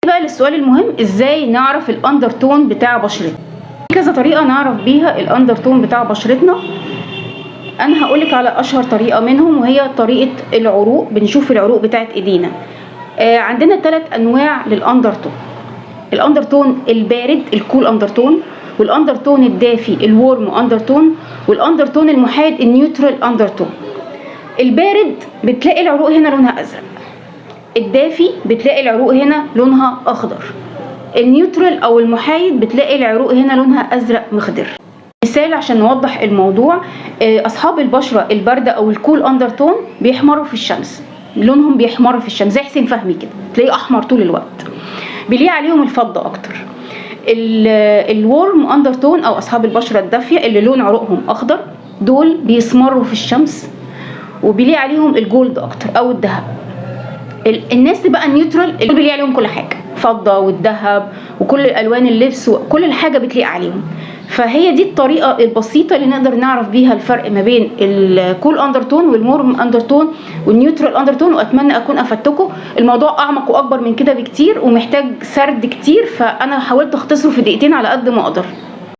بقى للسؤال المهم، ازاي نعرف الاندرتون بتاع بشرتنا؟ في كذا طريقه نعرف بيها الاندرتون بتاع بشرتنا. انا هقولك على اشهر طريقه منهم، وهي طريقه العروق. بنشوف العروق بتاعت ايدينا. عندنا 3 انواع للاندرتون: الاندرتون البارد الكول اندرتون، والاندرتون الدافي الورم اندرتون، والاندرتون المحايد النيوترال اندرتون. البارد بتلاقي العروق هنا لونها ازرق، الدافي بتلاقي العروق هنا لونها اخضر، النيوترال او المحايد بتلاقي العروق هنا لونها ازرق مخضر. مثال عشان نوضح الموضوع: اصحاب البشره البارده او الكول اندرتون بيحمروا في الشمس، لونهم بيحمر في الشمس زي حسين فهمي كده، تلاقيه احمر طول الوقت، بيليق عليهم الفضه اكتر. الورم اندرتون او اصحاب البشره الدافيه اللي لون عروقهم اخضر، دول بيسمروا في الشمس وبيليق عليهم الجولد اكتر او الذهب. الناس بقى النيوترال اللي بيليق عليهم كل حاجه، فضه والذهب وكل الالوان اللبس وكل الحاجه بتليق عليهم. فهي دي الطريقه البسيطه اللي نقدر نعرف بيها الفرق ما بين الكول اندرتون والورم اندرتون والنيوترال اندرتون. واتمنى اكون افدتكم. الموضوع اعمق واكبر من كده بكتير ومحتاج سرد كتير، فانا حاولت اختصره في دقيقتين على قد ما اقدر.